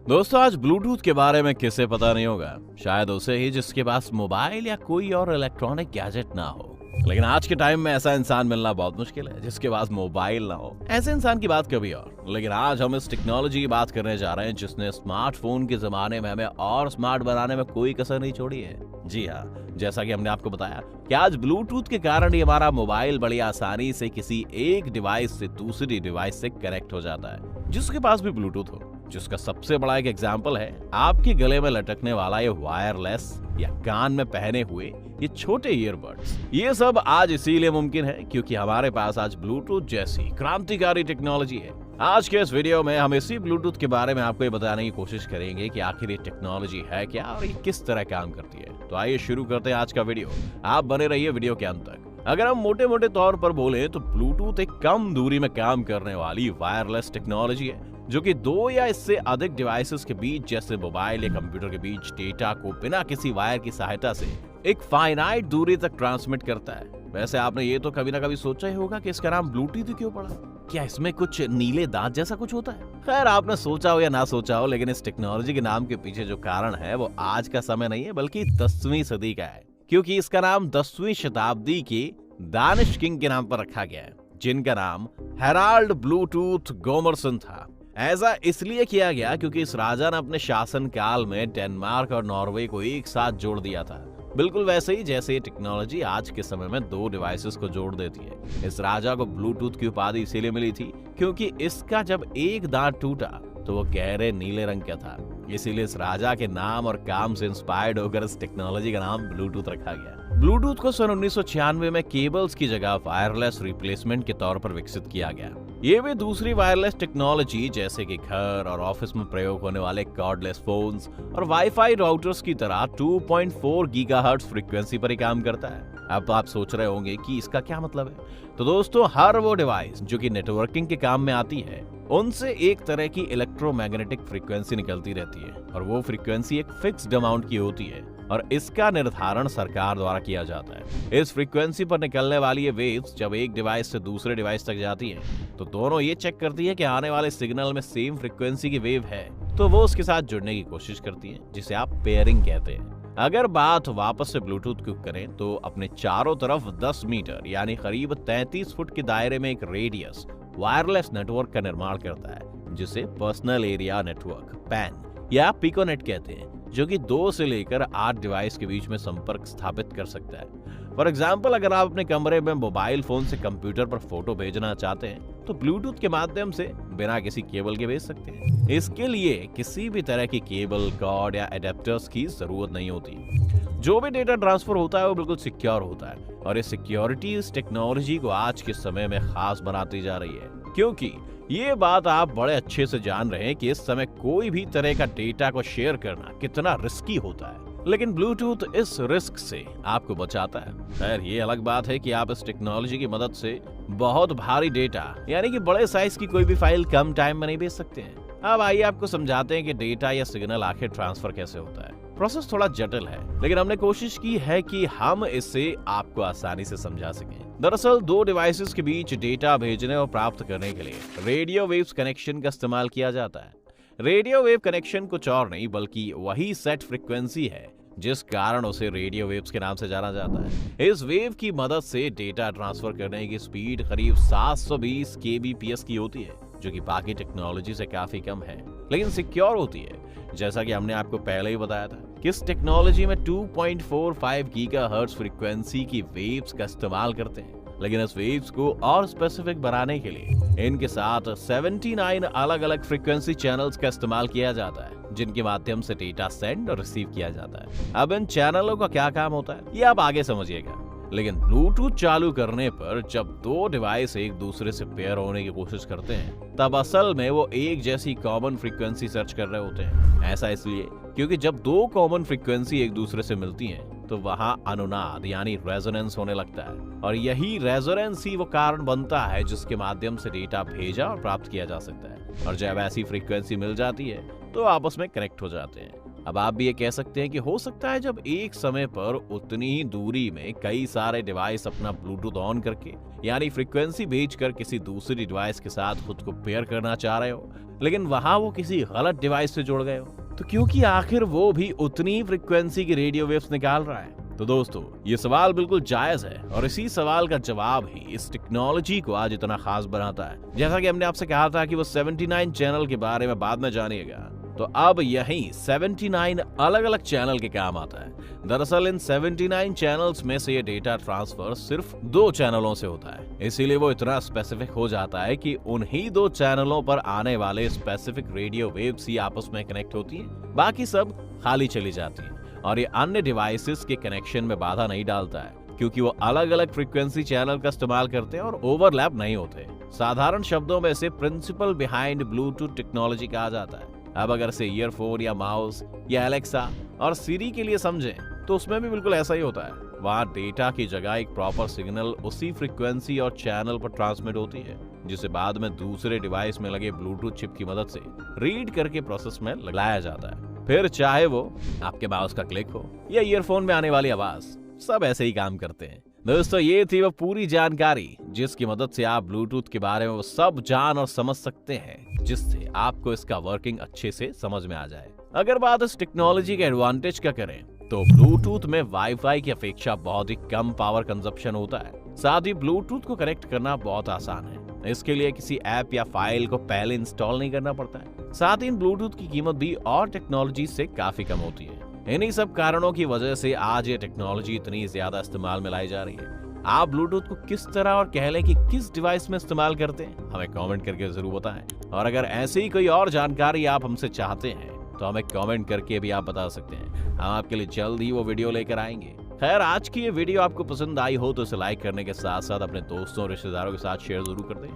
दोस्तों, आज ब्लूटूथ के बारे में किसे पता नहीं होगा। शायद उसे ही जिसके पास मोबाइल या कोई और इलेक्ट्रॉनिक गैजेट ना हो। लेकिन आज के टाइम में ऐसा इंसान मिलना बहुत मुश्किल है जिसके पास मोबाइल ना हो। ऐसे इंसान की बात कभी और। लेकिन आज हम इस टेक्नोलॉजी की बात करने जा रहे हैं जिसने स्मार्टफोन के जमाने में हमें और स्मार्ट बनाने में कोई कसर नहीं छोड़ी है। जी हाँ, जैसा कि हमने आपको बताया कि आज ब्लूटूथ के कारण ही हमारा मोबाइल बड़ी आसानी से किसी एक डिवाइस से दूसरी डिवाइस से कनेक्ट हो जाता है जिसके पास भी ब्लूटूथ हो। जिसका सबसे बड़ा एक एग्जाम्पल है आपके गले में लटकने वाला ये वायरलेस या कान में पहने हुए ये छोटे ईयरबड्स। ये सब आज इसीलिए मुमकिन है क्योंकि हमारे पास आज ब्लूटूथ जैसी क्रांतिकारी टेक्नोलॉजी है। आज के इस वीडियो में हम इसी ब्लूटूथ के बारे में आपको ये बताने की कोशिश करेंगे कि आखिर ये टेक्नोलॉजी है क्या और ये किस तरह काम करती है। तो आइए शुरू करते हैं आज का वीडियो। आप बने रहिए वीडियो के अंत तक। अगर हम मोटे मोटे तौर पर बोले तो ब्लूटूथ एक कम दूरी में काम करने वाली वायरलेस टेक्नोलॉजी है जो कि दो या इससे अधिक डिवाइसेस के बीच जैसे मोबाइल या कंप्यूटर के बीच डेटा को बिना किसी वायर की सहायता से एक फाइनाइट दूरी तक ट्रांसमिट करता है। वैसे आपने ये तो कभी ना कभी सोचा ही होगा कि इसका नाम ब्लूटूथ ही क्यों पड़ा। क्या इसमें कुछ नीले दांत जैसा कुछ होता है? खैर, आपने सोचा हो या ना सोचा हो, लेकिन इस टेक्नोलॉजी के नाम के पीछे जो कारण है वो आज का समय नहीं है बल्कि 10वीं सदी का है, क्योंकि इसका नाम 10वीं शताब्दी के दानिश किंग के नाम पर रखा गया है जिनका नाम हेराल्ड ब्लूटूथ गोमरसन था। ऐसा इसलिए किया गया क्योंकि इस राजा ने अपने शासन काल में डेनमार्क और नॉर्वे को एक साथ जोड़ दिया था, बिल्कुल वैसे ही जैसे ये टेक्नोलॉजी आज के समय में दो डिवाइसेस को जोड़ देती है। इस राजा को ब्लूटूथ की उपाधि इसीलिए मिली थी क्योंकि इसका जब एक दांत टूटा तो वो गहरे नीले रंग का था। इसीलिए इस राजा के नाम और काम से इंस्पायर्ड होकर इस टेक्नोलॉजी का नाम ब्लूटूथ रखा गया। ब्लूटूथ को सन 1996 में केबल्स की जगह वायरलेस रिप्लेसमेंट के तौर पर विकसित किया गया। ये भी दूसरी वायरलेस टेक्नोलॉजी जैसे कि घर और ऑफिस में प्रयोग होने वाले कॉर्डलेस फोन्स और वाईफाई राउटर्स की तरह 2.4 गीगाहर्ट्ज फ्रीक्वेंसी पर ही काम करता है। अब आप सोच रहे होंगे कि इसका क्या मतलब है। तो दोस्तों, हर वो डिवाइस जो कि नेटवर्किंग के काम में आती है उनसे एक तरह की इलेक्ट्रोमैग्नेटिक फ्रीक्वेंसी निकलती रहती है और वो फ्रीक्वेंसी एक फिक्स्ड अमाउंट की होती है और इसका निर्धारण सरकार द्वारा किया जाता है। इस फ्रीक्वेंसी पर निकलने वाली ये वेव्स जब एक डिवाइस से दूसरे डिवाइस तक जाती है तो दोनों ये चेक करती है कि आने वाले सिग्नल में सेम फ्रीक्वेंसी की वेव है तो वो उसके साथ जुड़ने की कोशिश करती है, जिसे आप पेयरिंग कहते हैं। अगर बात वापस से ब्लूटूथ की करें तो अपने चारों तरफ 10 मीटर यानी करीब 33 फुट के दायरे में एक रेडियस वायरलेस नेटवर्क का निर्माण करता है जिसे पर्सनल एरिया नेटवर्क पैन या पिकोनेट कहते हैं, जो कि 2 से लेकर 8 डिवाइस के बीच में संपर्क स्थापित कर सकता है। फॉर एग्जाम्पल, अगर आप अपने कमरे में मोबाइल फोन से कंप्यूटर पर फोटो भेजना चाहते हैं तो ब्लूटूथ के माध्यम से बिना किसी केबल के भेज सकते हैं। इसके लिए किसी भी तरह की केबल, कॉर्ड या एडेप्टर्स की जरूरत नहीं होती। जो भी डेटा ट्रांसफर होता है वो बिल्कुल सिक्योर होता है और ये सिक्योरिटी इस टेक्नोलॉजी को आज के समय में खास बनाती जा रही है, क्योंकि ये बात आप बड़े अच्छे से जान रहे हैं कि इस समय कोई भी तरह का डेटा को शेयर करना कितना रिस्की होता है, लेकिन ब्लूटूथ इस रिस्क से आपको बचाता है। खैर, ये अलग बात है कि आप इस टेक्नोलॉजी की मदद से बहुत भारी डेटा यानी कि बड़े साइज की कोई भी फाइल कम टाइम में नहीं भेज सकते हैं। अब आइए आपको समझाते हैं कि डेटा या सिग्नल आखिर ट्रांसफर कैसे होता है। प्रोसेस थोड़ा जटिल है लेकिन हमने कोशिश की है कि हम इसे आपको आसानी से समझा सकें। दरअसल दो डिवाइसेस के बीच डेटा भेजने और प्राप्त करने के लिए रेडियो वेव्स कनेक्शन का इस्तेमाल किया जाता है। रेडियो वेव कनेक्शन कुछ और नहीं बल्कि वही सेट फ्रीक्वेंसी है जिस कारण उसे रेडियो वेव्स के नाम से जाना जाता है। इस वेव की मदद से डेटा ट्रांसफर करने की स्पीड करीब 720 kbps की होती है, जो कि बाकी टेक्नोलॉजी से काफी कम है लेकिन सिक्योर होती है। जैसा कि हमने आपको पहले ही बताया था कि इस टेक्नोलॉजी में 2.45 गीगाहर्ट्ज फ्रीक्वेंसी की वेव्स का इस्तेमाल करते हैं, लेकिन इस वेव्स को और स्पेसिफिक बनाने के लिए इनके साथ 79 अलग अलग फ्रीक्वेंसी चैनल्स का इस्तेमाल किया जाता है जिनके माध्यम से डेटा सेंड और रिसीव किया जाता है। अब इन चैनलों का क्या काम होता है ये आप आगे समझिएगा, लेकिन ब्लूटूथ चालू करने पर जब दो डिवाइस एक दूसरे से पेयर होने की कोशिश करते हैं तब असल में वो एक जैसी कॉमन फ्रीक्वेंसी सर्च कर रहे होते हैं। ऐसा इसलिए क्योंकि जब दो कॉमन फ्रीक्वेंसी एक दूसरे से मिलती हैं तो वहां अनुनाद यानी रेजोनेंस होने लगता है और यही रेजोनेंस ही वो कारण बनता है जिसके माध्यम से डेटा भेजा और प्राप्त किया जा सकता है। और जब ऐसी फ्रीक्वेंसी मिल जाती है तो आपस में कनेक्ट हो जाते हैं। अब आप भी ये कह सकते हैं कि हो सकता है जब एक समय पर उतनी ही दूरी में कई सारे डिवाइस अपना ब्लूटूथ ऑन करके यानी फ्रीक्वेंसी भेजकर किसी दूसरी डिवाइस के साथ खुद को पेयर करना चाह रहे हो, लेकिन वहां वो किसी गलत डिवाइस से जुड़ गए हो, तो क्योंकि आखिर वो भी उतनी ही फ्रीक्वेंसी की रेडियो वेव्स निकाल रहा है। तो दोस्तों, ये सवाल बिल्कुल जायज है और इसी सवाल का जवाब ही इस टेक्नोलॉजी को आज इतना खास बनाता है। जैसा कि हमने आपसे कहा था कि वो 79 चैनल के बारे में बाद में जानिएगा, तो अब यही 79 अलग अलग चैनल के काम आता है। दरअसल इन 79 चैनल्स में से ये डेटा ट्रांसफर सिर्फ 2 चैनलों से होता है, इसीलिए वो इतना स्पेसिफिक हो जाता है कि उन्हीं 2 चैनलों पर आने वाले स्पेसिफिक रेडियो वेव्स ही आपस में कनेक्ट होती हैं, बाकी सब खाली चली जाती हैं और ये अन्य डिवाइसेस के कनेक्शन में बाधा नहीं डालता है, क्योंकि वो अलग अलग फ्रीक्वेंसी चैनल का इस्तेमाल करते हैं और ओवरलैप नहीं होते। साधारण शब्दों में इसे प्रिंसिपल बिहाइंड ब्लूटूथ टेक्नोलॉजी कहा जाता है। अब अगर से ईयरफोन या माउस या एलेक्सा और सीरी के लिए समझें तो उसमें भी बिल्कुल ऐसा ही होता है। वहाँ डेटा की जगह एक प्रॉपर सिग्नल उसी फ्रीक्वेंसी और चैनल पर ट्रांसमिट होती है, जिसे बाद में दूसरे डिवाइस में लगे ब्लूटूथ चिप की मदद से रीड करके प्रोसेस में लगाया जाता है। फिर चाहे वो आपके माउस का क्लिक हो या ईयरफोन में आने वाली आवाज, सब ऐसे ही काम करते हैं। दोस्तों, ये थी वो पूरी जानकारी जिसकी मदद से आप ब्लूटूथ के बारे में वो सब जान और समझ सकते हैं, जिससे आपको इसका वर्किंग अच्छे से समझ में आ जाए। अगर बात इस टेक्नोलॉजी के एडवांटेज का करें तो ब्लूटूथ में वाईफाई की अपेक्षा बहुत ही कम पावर कंजप्शन होता है। साथ ही ब्लूटूथ को कनेक्ट करना बहुत आसान है। इसके लिए किसी ऐप या फाइल को पहले इंस्टॉल नहीं करना पड़ता है। साथ ही इन ब्लूटूथ की कीमत भी और टेक्नोलॉजी से काफी कम होती है। इन्हीं सब कारणों की वजह से आज ये टेक्नोलॉजी इतनी ज्यादा इस्तेमाल में लाई जा रही है। आप ब्लूटूथ को किस तरह और कह लें कि किस डिवाइस में इस्तेमाल करते हैं, हमें कमेंट करके जरूर बताएं। और अगर ऐसे ही कोई और जानकारी आप हमसे चाहते हैं तो हमें कमेंट करके भी आप बता सकते हैं। हम आपके लिए जल्द ही वो वीडियो लेकर आएंगे। खैर, आज की ये वीडियो आपको पसंद आई हो तो इसे लाइक करने के साथ साथ अपने दोस्तों और रिश्तेदारों के साथ शेयर जरूर कर दें।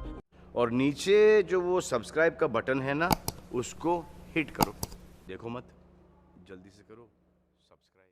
और नीचे जो वो सब्सक्राइब का बटन है ना, उसको हिट करो। देखो मत, जल्दी से करो सब्सक्राइब।